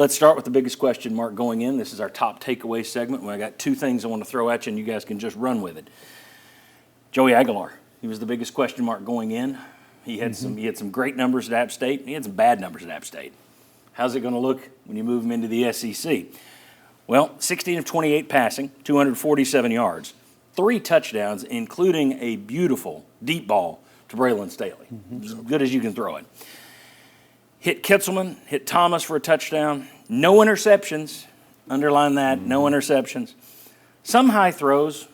Let's start with the biggest question mark going in. This is our top takeaway segment. I got two things I want to throw at you, and you guys can just run with it. Joey Aguilar, he was the biggest question mark going in. He had some great numbers at App State, and he had some bad numbers at App State. How's it going to look when you move him into the SEC? Well, 16 of 28 passing, 247 yards, 3 touchdowns, including a beautiful deep ball to Braylon Staley. As good as you can throw it. Hit Kitzelman, hit Thomas for a touchdown. No interceptions. Underline that, no interceptions. Some high throws,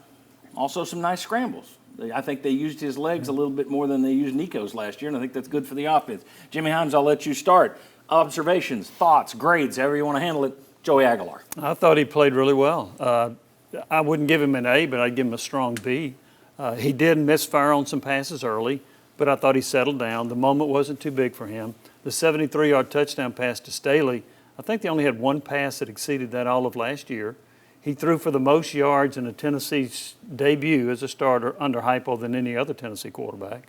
also some nice scrambles. I think they used his legs a little bit more than they used Nico's last year, and I think that's good for the offense. Jimmy Heins, I'll let you start. Observations, thoughts, grades, however you want to handle it. Joey Aguilar. I thought he played really well. I wouldn't give him an A, but I'd give him a strong B. He did misfire on some passes early, but I thought he settled down. The moment wasn't too big for him. The 73-yard touchdown pass to Staley, I think they only had one pass that exceeded that all of last year. He threw for the most yards in a Tennessee debut as a starter under Heupel than any other Tennessee quarterback.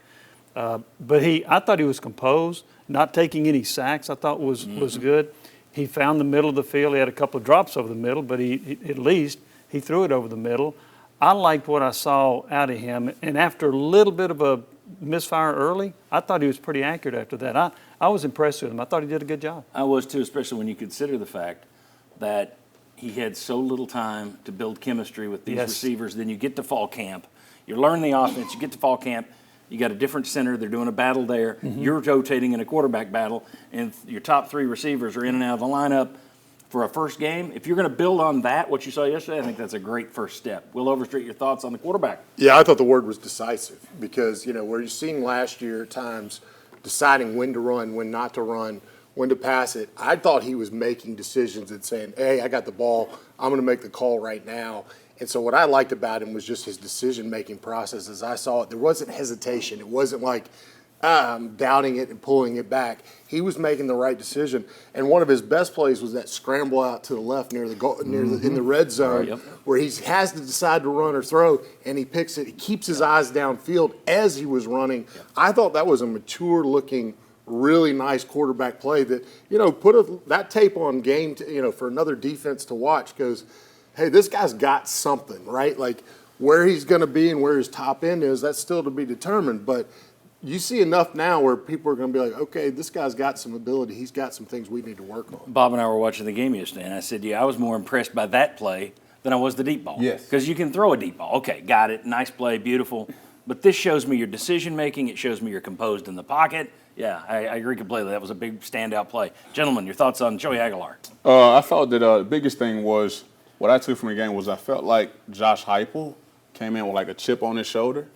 But I thought he was composed, not taking any sacks. I thought was good. He found the middle of the field. He had a couple of drops over the middle, but at least he threw it over the middle. I liked what I saw out of him, and after a little bit of a misfire early, I thought he was pretty accurate after that. I was impressed with him. I thought he did a good job. I was too, especially when you consider the fact that he had so little time to build chemistry with these receivers. Then you get to fall camp. You learn the offense. You get to fall camp. You got a different center. They're doing a battle there. You're rotating in a quarterback battle, and your top 3 receivers are in and out of the lineup for a first game. If you're going to build on that, what you saw yesterday, I think that's a great first step. Will Overstreet, your thoughts on the quarterback? Yeah, I thought the word was decisive because, where you've seen last year at times deciding when to run, when not to run, when to pass it, I thought he was making decisions and saying, hey, I got the ball. I'm going to make the call right now. And so what I liked about him was just his decision-making process. As I saw it, there wasn't hesitation. It wasn't like, I'm doubting it and pulling it back. He was making the right decision. And one of his best plays was that scramble out to the left near the goal, in the red zone, where he has to decide to run or throw, and he picks it. He keeps his eyes downfield as he was running. I thought that was a mature-looking, really nice quarterback play that, put that tape on game, for another defense to watch goes, hey, this guy's got something, right? Like where he's going to be and where his top end is, that's still to be determined. But you see enough now where people are going to be like, okay, this guy's got some ability. He's got some things we need to work on. Bob and I were watching the game yesterday, and I said, I was more impressed by that play than I was the deep ball. Yes. Because you can throw a deep ball. Okay, got it. Nice play, beautiful. But this shows me your decision-making. It shows me you're composed in the pocket. Yeah, I agree completely. That was a big standout play. Gentlemen, your thoughts on Joey Aguilar? I felt that the biggest thing was, what I took from the game was I felt like Josh Heupel came in with like a chip on his shoulder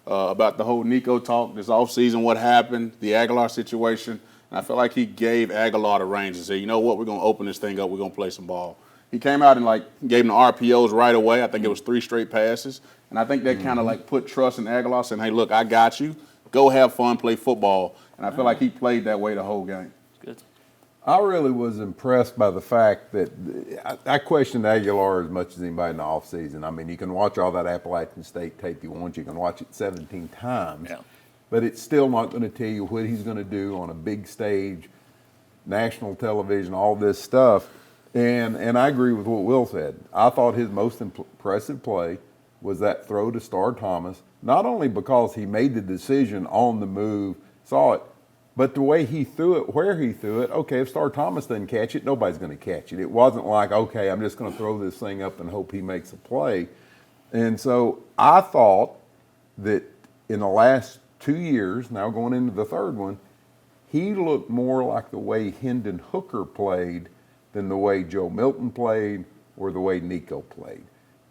about the whole Nico talk this offseason, what happened, the Aguilar situation. And I felt like he gave Aguilar the reins and said, you know what, we're going to open this thing up. We're going to play some ball. He came out and gave him the RPOs right away. I think it was 3 straight passes. And I think that kind of put trust in Aguilar, saying, hey, look, I got you. Go have fun, play football. And I feel like he played that way the whole game. Good. I really was impressed by the fact that I questioned Aguilar as much as anybody in the offseason. I mean, you can watch all that Appalachian State tape you want. You can watch it 17 times. Yeah. But it's still not going to tell you what he's going to do on a big stage, national television, all this stuff. And I agree with what Will said. I thought his most impressive play was that throw to Star Thomas, not only because he made the decision on the move, saw it, but the way he threw it, where he threw it, okay, if Star Thomas doesn't catch it, nobody's going to catch it. It wasn't like, okay, I'm just going to throw this thing up and hope he makes a play. And so I thought that in the last 2 years, now going into the third one, he looked more like the way Hendon Hooker played than the way Joe Milton played or the way Nico played.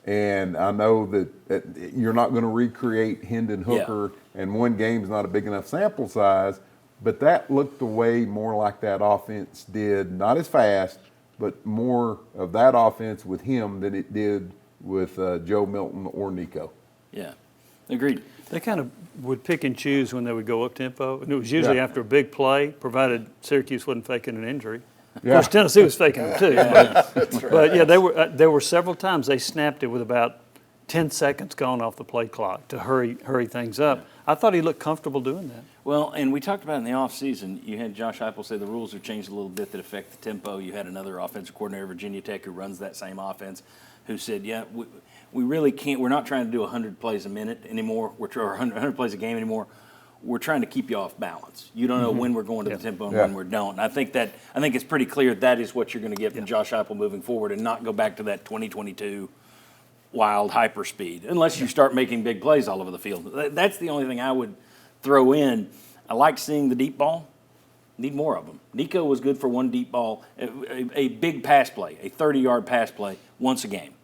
And I know that you're not going to recreate Hendon Hooker, and one game's not a big enough sample size, but that looked the way more like that offense did, not as fast, but more of that offense with him than it did with Joe Milton or Nico. Yeah, agreed. They kind of would pick and choose when they would go up tempo, and it was usually after a big play, provided Syracuse wasn't faking an injury. Of course, Tennessee was faking them too. But yeah, there were several times they snapped it with about 10 seconds gone off the play clock to hurry things up. I thought he looked comfortable doing that. Well, and we talked about in the offseason, you had Josh Heupel say the rules have changed a little bit that affect the tempo. You had another offensive coordinator, Virginia Tech, who runs that same offense, who said, yeah, we really can't, we're not trying to do 100 plays a minute anymore, or 100 plays a game anymore. We're trying to keep you off balance. You don't know when we're going to the tempo and when we don't. And I think it's pretty clear that is what you're going to get from Josh Heupel moving forward, and not go back to that 2022 wild hyper speed, unless you start making big plays all over the field. That's the only thing I would throw in. I like seeing the deep ball. Need more of them. Nico was good for one deep ball, a big pass play, a 30-yard pass play once a game.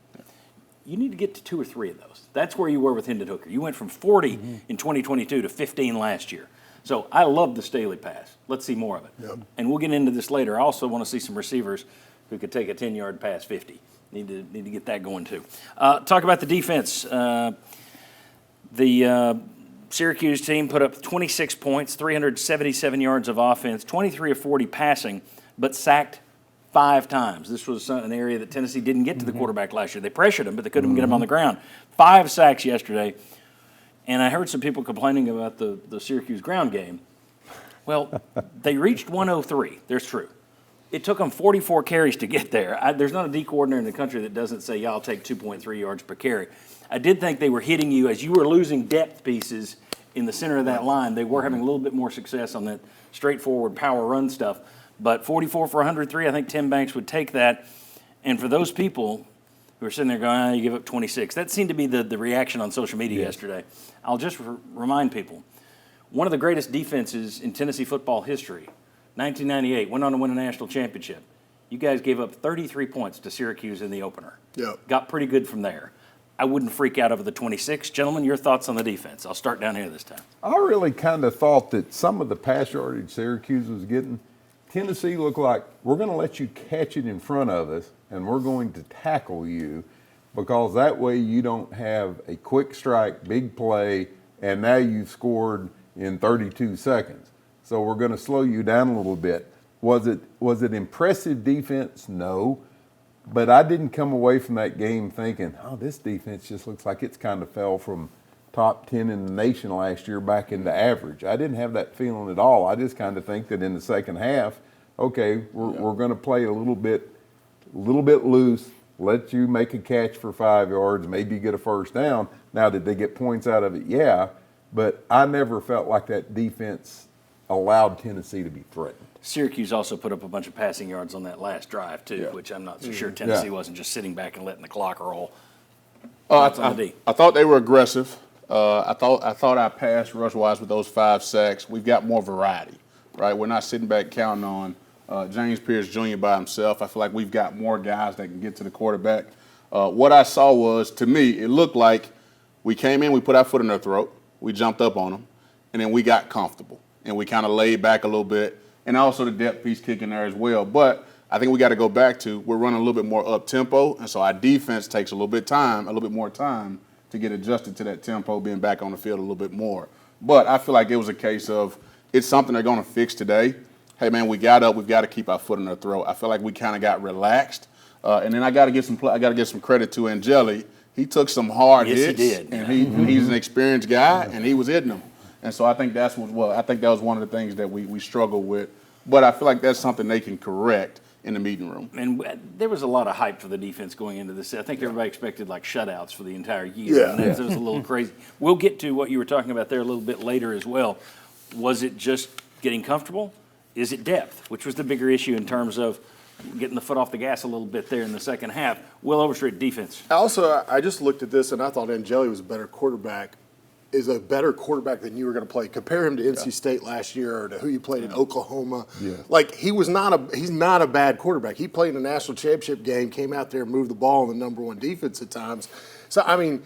You need to get to 2 or 3 of those. That's where you were with Hendon Hooker. You went from 40 in 2022 to 15 last year. So I love the Staley pass. Let's see more of it. Yep. And we'll get into this later. I also want to see some receivers who could take a 10-yard pass 50. Need to get that going too. Talk about the defense. The Syracuse team put up 26 points, 377 yards of offense, 23 of 40 passing, but sacked 5 times. This was an area that Tennessee didn't get to the quarterback last year. They pressured him, but they couldn't get him on the ground. 5 sacks yesterday. And I heard some people complaining about the Syracuse ground game. Well, they reached 103. There's true. It took them 44 carries to get there. There's not a D coordinator in the country that doesn't say, yeah, I'll take 2.3 yards per carry. I did think they were hitting you as you were losing depth pieces in the center of that line. They were having a little bit more success on that straightforward power run stuff. But 44 for 103, I think Tim Banks would take that. And for those people who are sitting there going, you give up 26, that seemed to be the reaction on social media yesterday. I'll just remind people, one of the greatest defenses in Tennessee football history, 1998, went on to win a national championship. You guys gave up 33 points to Syracuse in the opener. Yep. Got pretty good from there. I wouldn't freak out over the 26. Gentlemen, your thoughts on the defense? I'll start down here this time. I really kind of thought that some of the pass yardage Syracuse was getting, Tennessee looked like, we're going to let you catch it in front of us, and we're going to tackle you, because that way you don't have a quick strike, big play, and now you've scored in 32 seconds. So we're going to slow you down a little bit. Was it impressive defense? No. But I didn't come away from that game thinking, oh, this defense just looks like it's kind of fell from top 10 in the nation last year back into average. I didn't have that feeling at all. I just kind of think that in the second half, okay, we're going to play a little bit loose, let you make a catch for 5 yards, maybe get a first down. Now, did they get points out of it? Yeah. But I never felt like that defense allowed Tennessee to be threatened. Syracuse also put up a bunch of passing yards on that last drive, too, which I'm not so sure Tennessee wasn't just sitting back and letting the clock roll. I thought they were aggressive. I thought our pass rush-wise with those 5 sacks, we've got more variety, right? We're not sitting back counting on James Pierce Jr. by himself. I feel like we've got more guys that can get to the quarterback. What I saw was, to me, it looked like we came in, we put our foot in their throat, we jumped up on them, and then we got comfortable. And we kind of laid back a little bit. And also the depth piece kicking there as well. But I think we got to go back to, we're running a little bit more up tempo, and so our defense takes a little bit more time to get adjusted to that tempo, being back on the field a little bit more. But I feel like it was a case of, it's something they're going to fix today. Hey man, we got up, we've got to keep our foot in their throat. I feel like we kind of got relaxed, and then I got to give some credit to Angeli. He took some hard hits, he did. And he's an experienced guy, and he was hitting them. And so I think that was one of the things that we struggled with. But I feel like that's something they can correct in the meeting room. And there was a lot of hype for the defense going into this. I think everybody expected like shutouts for the entire year. Yeah. And that was a little crazy. We'll get to what you were talking about there a little bit later as well. Was it just getting comfortable? Is it depth, which was the bigger issue in terms of getting the foot off the gas a little bit there in the second half? Will Overstreet defense. Also, I just looked at this and I thought Angeli was a better quarterback than you were going to play. Compare him to NC State last year or to who you played in Oklahoma. Yeah. Like he's not a bad quarterback. He played in a national championship game, came out there and moved the ball in the number 1 defense at times. So, I mean,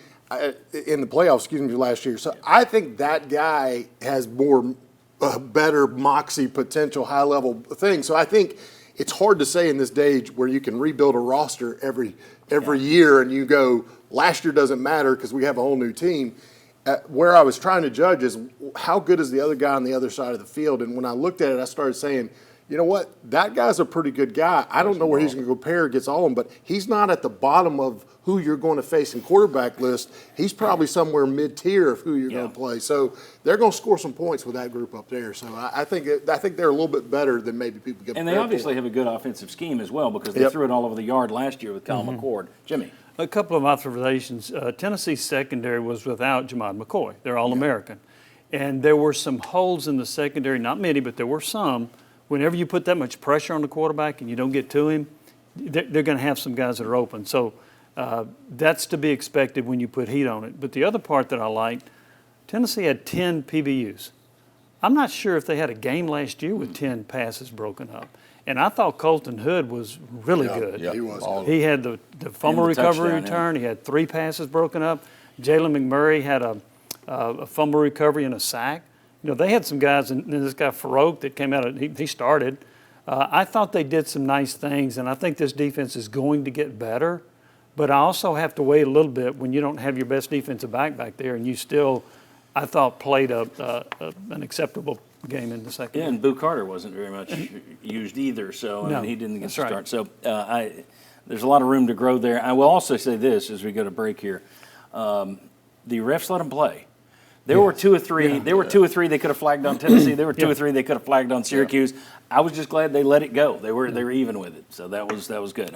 in the playoffs, last year. So I think that guy has more better moxie potential, high-level thing. So I think it's hard to say in this day where you can rebuild a roster every year and you go, last year doesn't matter because we have a whole new team. Where I was trying to judge is how good is the other guy on the other side of the field. And when I looked at it, I started saying, you know what, that guy's a pretty good guy. I don't know where he's going to compare against all of them, but he's not at the bottom of who you're going to face in quarterback list. He's probably somewhere mid-tier of who you're going to play. So they're going to score some points with that group up there. So I think they're a little bit better than maybe people get. And they obviously have a good offensive scheme as well because they threw it all over the yard last year with Kyle McCord. Jimmy. A couple of observations. Tennessee's secondary was without Jamad McCoy. They're All-American. And there were some holes in the secondary, not many, but there were some. Whenever you put that much pressure on the quarterback and you don't get to him, they're going to have some guys that are open. So that's to be expected when you put heat on it. But the other part that I liked, Tennessee had 10 PBUs. I'm not sure if they had a game last year with 10 passes broken up. And I thought Colton Hood was really good. Yeah, he was. He had the fumble And the recovery touchdown, return. He had 3 passes broken up. Jalen McMurray had a fumble recovery and a sack. You know, they had some guys, and this guy Farouk that came out, he started. I thought they did some nice things, and I think this defense is going to get better. But I also have to wait a little bit when you don't have your best defensive back there, and you still, I thought, played an acceptable game in the second. Yeah, and Boo Carter wasn't very much used either, so I mean, he didn't get to start. Right. So there's a lot of room to grow there. I will also say this as we go to break here: the refs let them play. There were 2 or 3. There were 2 or 3 they could have flagged on Tennessee. There were 2 or 3 they could have flagged on Syracuse. I was just glad they let it go. They were even with it, so that was good.